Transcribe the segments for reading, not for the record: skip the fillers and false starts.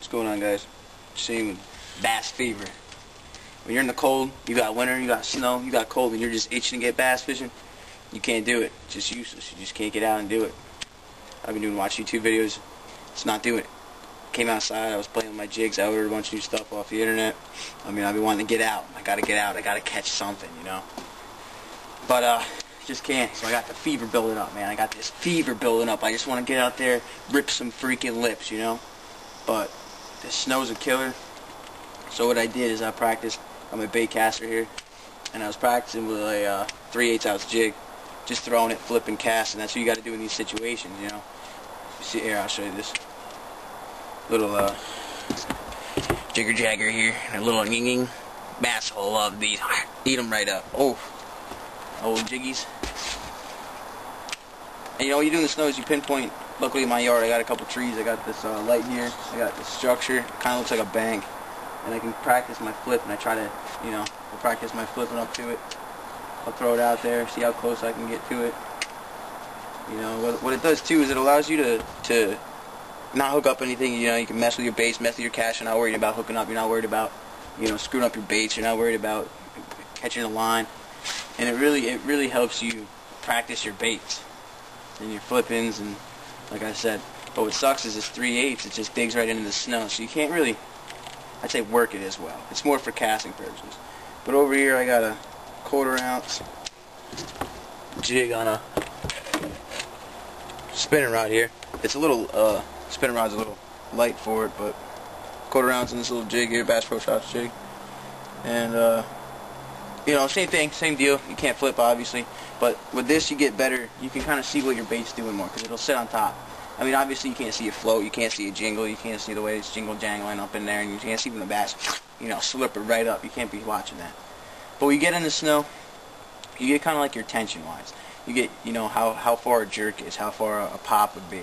What's going on, guys? Same with bass fever. When you're in the cold, you got winter, you got snow, you got cold, and you're just itching to get bass fishing, you can't do it. It's just useless. You just can't get out and do it. I've been watch YouTube videos. It's not doing it. Came outside, I was playing with my jigs, I ordered a bunch of new stuff off the internet. I've been wanting to get out. I gotta get out, I gotta catch something, you know. But just can't. So I got the fever building up, man. I got this fever building up. I just want to get out there, rip some freaking lips, you know. But the snow's a killer. So what I did is I practiced. I'm a bait caster here, and I was practicing with a 3/8 ounce jig, just throwing it, flipping, casting. That's what you got to do in these situations, you know. You see here, I'll show you this little jigger jagger here, a little yinging bass hole. Love these. Eat them right up. Oh, old jiggies. And you know what you do in the snow is you pinpoint. Luckily in my yard I got a couple trees. I got this light here. I got this structure. It kind of looks like a bank. And I can practice my flip, and I try to, you know, I'll practice my flipping up to it. I'll throw it out there, see how close I can get to it. You know, what it does too is it allows you to not hook up anything. You know, you can mess with your baits, mess with your cash. You're not worried about hooking up. You're not worried about, you know, screwing up your baits. You're not worried about catching a line. And it really helps you practice your baits and your flippings, and like I said. But what sucks is this 3/8. It just digs right into the snow, so you can't really, I'd say, work it as well. It's more for casting purposes. But over here I got a 1/4 ounce jig on a spinning rod here. It's a little spinning rod's a little light for it, but 1/4 ounce in this little jig here, Bass Pro Shops jig. And you know, same thing, same deal. You can't flip, obviously, but with this you get better. You can kind of see what your bait's doing more, because it'll sit on top. I mean, obviously you can't see it float, you can't see it jingle, you can't see the way it's jingle jangling up in there, and you can't see when the bass, you know, slip it right up. You can't be watching that. But when you get in the snow, you get kind of like your tension wise. You get, you know, how far a jerk is, how far a pop would be.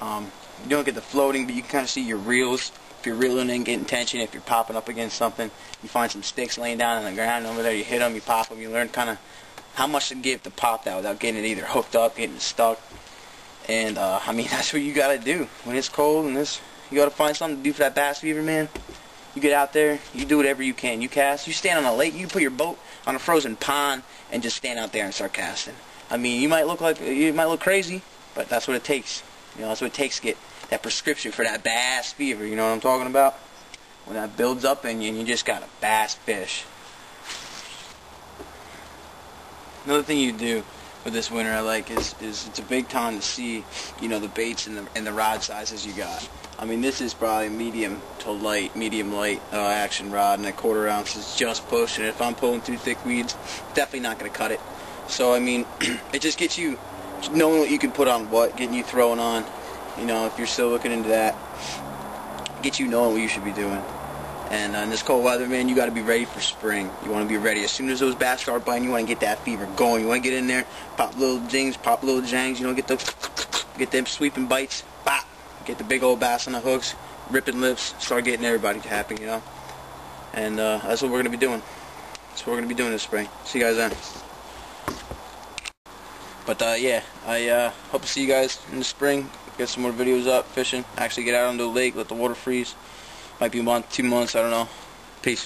You don't get the floating, but you can kind of see your reels. If you're reeling in, getting tension, if you're popping up against something, you find some sticks laying down on the ground over there, you hit them, you pop them, you learn kind of how much to give to pop that without getting it either hooked up, getting it stuck. And I mean, that's what you gotta do when it's cold, and you gotta find something to do for that bass fever, man. You get out there, you do whatever you can. You cast, you stand on a lake, you put your boat on a frozen pond and just stand out there and start casting. I mean, you might look crazy, but that's what it takes. You know, that's what it takes to get that prescription for that bass fever. You know what I'm talking about? When that builds up in you and you just got a bass fish. Another thing you do with this winter I like is it's a big time to see, you know, the baits and the rod sizes you got. I mean, this is probably medium to light, medium light action rod, and a 1/4 ounce is just pushing it. If I'm pulling through thick weeds, definitely not going to cut it. So I mean, it just gets you knowing what you can put on what, getting you throwing on. You know, if you're still looking into that, get you knowing what you should be doing. And in this cold weather, man, you got to be ready for spring. You want to be ready. As soon as those bass start biting, you want to get that fever going. You want to get in there, pop little jings, pop little jangs, you know, get them sweeping bites, bop, get the big old bass on the hooks, ripping lips, start getting everybody happy, you know. And that's what we're going to be doing. That's what we're going to be doing this spring. See you guys then. But yeah, I hope to see you guys in the spring. Get some more videos up, fishing, actually get out onto the lake, let the water freeze. Might be a month, 2 months, I don't know. Peace.